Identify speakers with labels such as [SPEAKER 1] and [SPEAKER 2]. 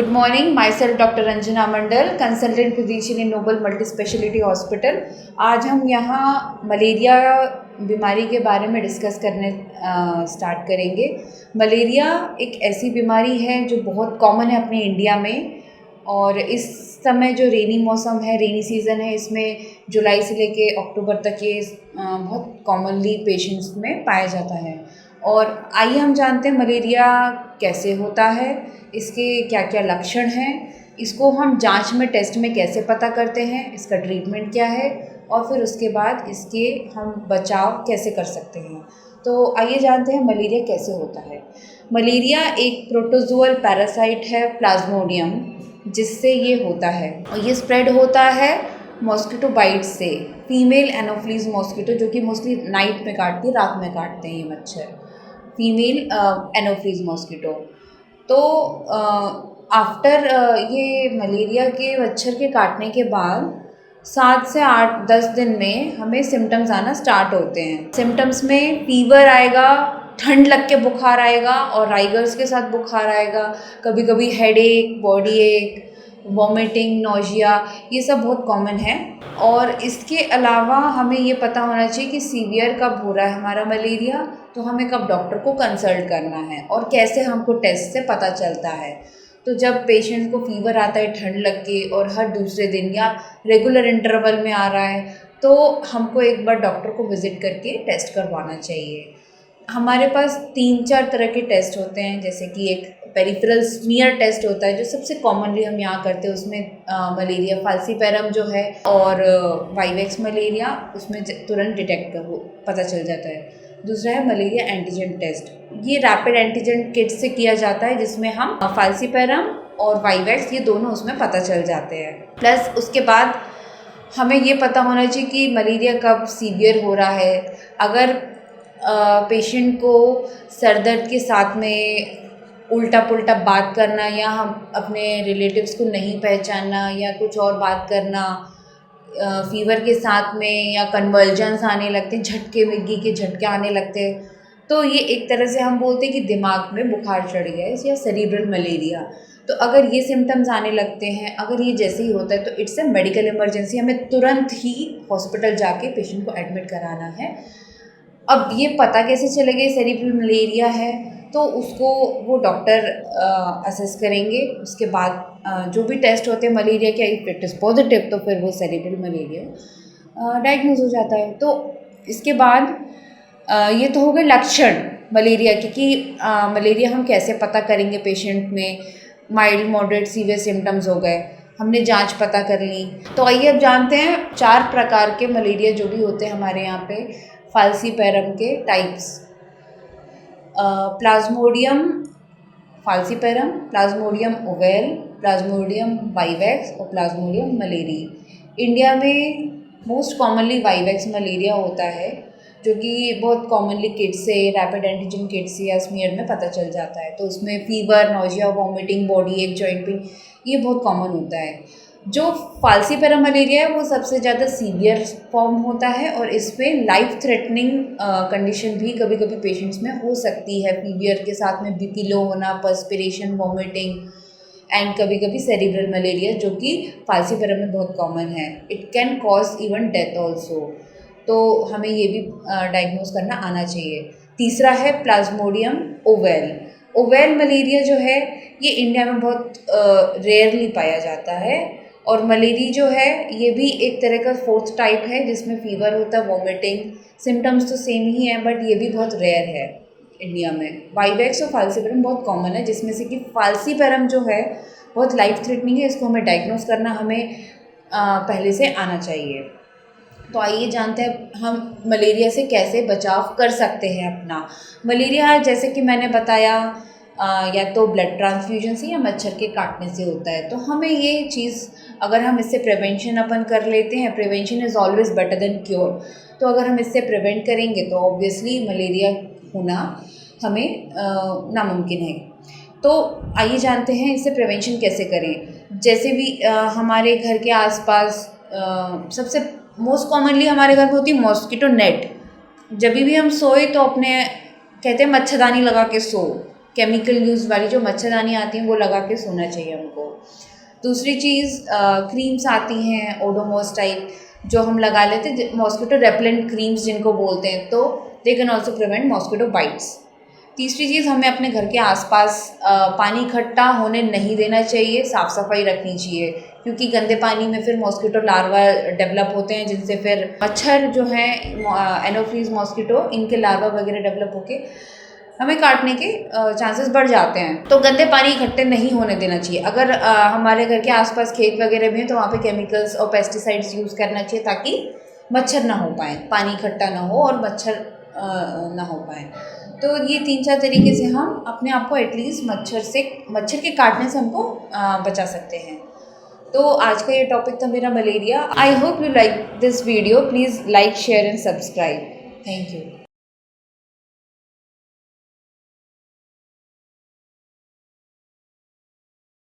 [SPEAKER 1] Good morning. Myself Dr. Ranjana Mandal, consultant physician in Noble multi speciality hospital. आज हम यहाँ malaria बीमारी के बारे में डिस्कस करने स्टार्ट करेंगे। मलेरिया एक ऐसी बीमारी है जो बहुत कॉमन है अपने इंडिया में, और इस समय जो रेनी मौसम है, रेनी सीज़न है, इसमें जुलाई से लेके अक्टूबर तक ये बहुत कॉमनली पेशेंट्स में पाया जाता है। और आइए हम जानते हैं मलेरिया कैसे होता है, इसके क्या क्या लक्षण हैं, इसको हम जांच में टेस्ट में कैसे पता करते हैं, इसका ट्रीटमेंट क्या है, और फिर उसके बाद इसके हम बचाव कैसे कर सकते हैं। तो आइए जानते हैं मलेरिया कैसे होता है। मलेरिया एक प्रोटोजोअल पैरासाइट है, प्लाज्मोडियम, जिससे ये होता है, और ये स्प्रेड होता है मॉस्किटो बाइट से। फीमेल एनोफ्लीज मॉस्किटो, जो कि मोस्टली नाइट में काटती है, रात में काटते हैं ये मच्छर, फीमेल एनोफ्लीज मॉस्किटो। तो आफ्टर ये मलेरिया के मच्छर के काटने के बाद 7 से 8-10 दिन में हमें सिम्टम्स आना स्टार्ट होते हैं। सिम्टम्स में फीवर आएगा, ठंड लग के बुखार आएगा, और राइगर्स के साथ बुखार आएगा, कभी कभी हेडेक, बॉडी एक, वॉमिटिंग, नोजिया, ये सब बहुत कॉमन है। और इसके अलावा हमें ये पता होना चाहिए कि सीवियर कब हो रहा है हमारा मलेरिया, तो हमें कब डॉक्टर को कंसल्ट करना है, और कैसे हमको टेस्ट से पता चलता है। तो जब पेशेंट को फीवर आता है ठंड लग के, और हर दूसरे दिन या रेगुलर इंटरवल में आ रहा है, तो हमको एक बार डॉक्टर को विज़िट करके टेस्ट करवाना चाहिए। हमारे पास 3-4 तरह के टेस्ट होते हैं, जैसे कि एक पेरिफेरल स्मीयर टेस्ट होता है जो सबसे कॉमनली हम यहाँ करते हैं। उसमें मलेरिया फाल्सीपैरम जो है, और वाइवेक्स मलेरिया, उसमें तुरंत डिटेक्ट पता चल जाता है। दूसरा है मलेरिया एंटीजन टेस्ट, ये रैपिड एंटीजन किट से किया जाता है, जिसमें हम फाल्सीपैरम और वाइवेक्स, ये दोनों उसमें पता चल जाते हैं। प्लस उसके बाद हमें ये पता होना चाहिए कि मलेरिया कब सीवियर हो रहा है। अगर पेशेंट को सर दर्द के साथ में उल्टा पुल्टा बात करना, या हम अपने रिलेटिव्स को नहीं पहचानना, या कुछ और बात करना, फीवर के साथ में, या कन्वर्जन्स आने लगते हैं, झटके, मिर्गी के झटके आने लगते हैं, तो ये एक तरह से हम बोलते हैं कि दिमाग में बुखार चढ़ गया है, या सेरिब्रल मलेरिया। तो अगर ये सिम्टम्स आने लगते हैं, अगर ये जैसे ही होता है, तो इट्स अ मेडिकल इमरजेंसी, हमें तुरंत ही हॉस्पिटल जाके पेशेंट को एडमिट कराना है। अब ये पता कैसे चलेगा सेरिब्रल मलेरिया है, तो उसको वो डॉक्टर असेस करेंगे। उसके बाद जो भी टेस्ट होते हैं मलेरिया के, इफ इट इज़ पॉजिटिव, तो फिर वो सेरिब्रल मलेरिया डायग्नोज हो जाता है। तो इसके बाद ये तो हो गए लक्षण मलेरिया के, कि मलेरिया हम कैसे पता करेंगे पेशेंट में। माइल्ड, मॉडरेट, सीवियर सिम्टम्स हो गए, हमने जांच पता कर ली। तो आइए अब जानते हैं 4 प्रकार के मलेरिया जो भी होते हैं हमारे यहाँ पे, फाल्सीपैरम के types. Plasmodium falciparum, Plasmodium ovale, Plasmodium vivax और प्लाज्मोडियम मलेरी। इंडिया में मोस्ट कॉमनली वाइवेक्स मलेरिया होता है, जो कि बहुत कॉमनली किट से, रैपिड एंटीजन किट से या स्मीयर में पता चल जाता है। तो उसमें फीवर, नोजिया, वॉमिटिंग, बॉडी एक, जॉइंट पेन, ये बहुत कॉमन होता है। जो फाल्सीपैरम मलेरिया है वो सबसे ज़्यादा सीवियर फॉर्म होता है, और इस पर लाइफ थ्रेटनिंग कंडीशन भी कभी कभी पेशेंट्स में हो सकती है। फीवर के साथ में बीपी लो होना, पर्स्पिरेशन, वॉमिटिंग, एंड कभी कभी सेरिब्रल मलेरिया, जो कि फाल्सीपैरम में बहुत कॉमन है। It can cause even death also, तो हमें ये भी डायग्नोज करना आना चाहिए। तीसरा है प्लाज्मोडियम ओवेल। ओवेल मलेरिया जो है ये इंडिया में बहुत रेयरली पाया जाता है, और मलेरी जो है ये भी एक तरह का 4th टाइप है, जिसमें फीवर होता है, वॉमिटिंग, सिम्टम्स तो सेम ही है, बट ये भी बहुत रेयर है इंडिया में। वाइवेक्स और फाल्सीपैरम बहुत कॉमन है, जिसमें से कि फाल्सीपैरम जो है बहुत लाइफ थ्रेटनिंग है, इसको हमें डायग्नोस करना हमें पहले से आना चाहिए। तो आइए जानते हैं हम मलेरिया से कैसे बचाव कर सकते हैं अपना। मलेरिया जैसे कि मैंने बताया, या तो ब्लड ट्रांसफ्यूजन से या मच्छर के काटने से होता है। तो हमें ये चीज़, अगर हम इससे प्रिवेंशन अपन कर लेते हैं, prevention is always better than cure, तो अगर हम इससे प्रिवेंट करेंगे तो ऑब्वियसली मलेरिया होना हमें नामुमकिन है। तो आइए जानते हैं इससे प्रिवेंशन कैसे करें। जैसे भी हमारे घर के आसपास सबसे मोस्ट कॉमनली हमारे घर में होती है मॉस्किटो नेट। जब भी हम सोए तो अपने कहते हैं मच्छरदानी लगा के सो, केमिकल यूज़ वाली जो मच्छरदानी आती हैं वो लगा के सोना चाहिए हमको। दूसरी चीज़ क्रीम्स आती हैं ओडोमॉस टाइप जो हम लगा लेते हैं, मॉस्किटो रेपेलेंट क्रीम्स जिनको बोलते हैं, तो they can also prevent mosquito bytes. तीसरी चीज़, हमें अपने घर के आसपास पानी इकट्ठा होने नहीं देना चाहिए, साफ़ सफाई रखनी चाहिए, क्योंकि गंदे पानी में फिर मॉस्किटो लार्वा डेवलप होते हैं, जिनसे फिर मच्छर जो हैं एनोफिलीज मॉस्किटो, इनके लार्वा वगैरह डेवलप होके हमें काटने के चांसेस बढ़ जाते हैं। तो गंदे पानी इकट्ठे नहीं होने देना चाहिए। अगर हमारे घर के आसपास खेत वगैरह भी हैं तो वहाँ पे केमिकल्स और पेस्टिसाइड्स यूज़ करना चाहिए ताकि मच्छर ना हो पाए, पानी इकट्ठा ना हो और मच्छर ना हो पाए। तो ये 3-4 तरीके से हम अपने आप को एटलीस्ट मच्छर के काटने से हमको बचा सकते हैं। तो आज का ये टॉपिक था मेरा malaria. I hope you like this video. Please like, share and subscribe. Thank you.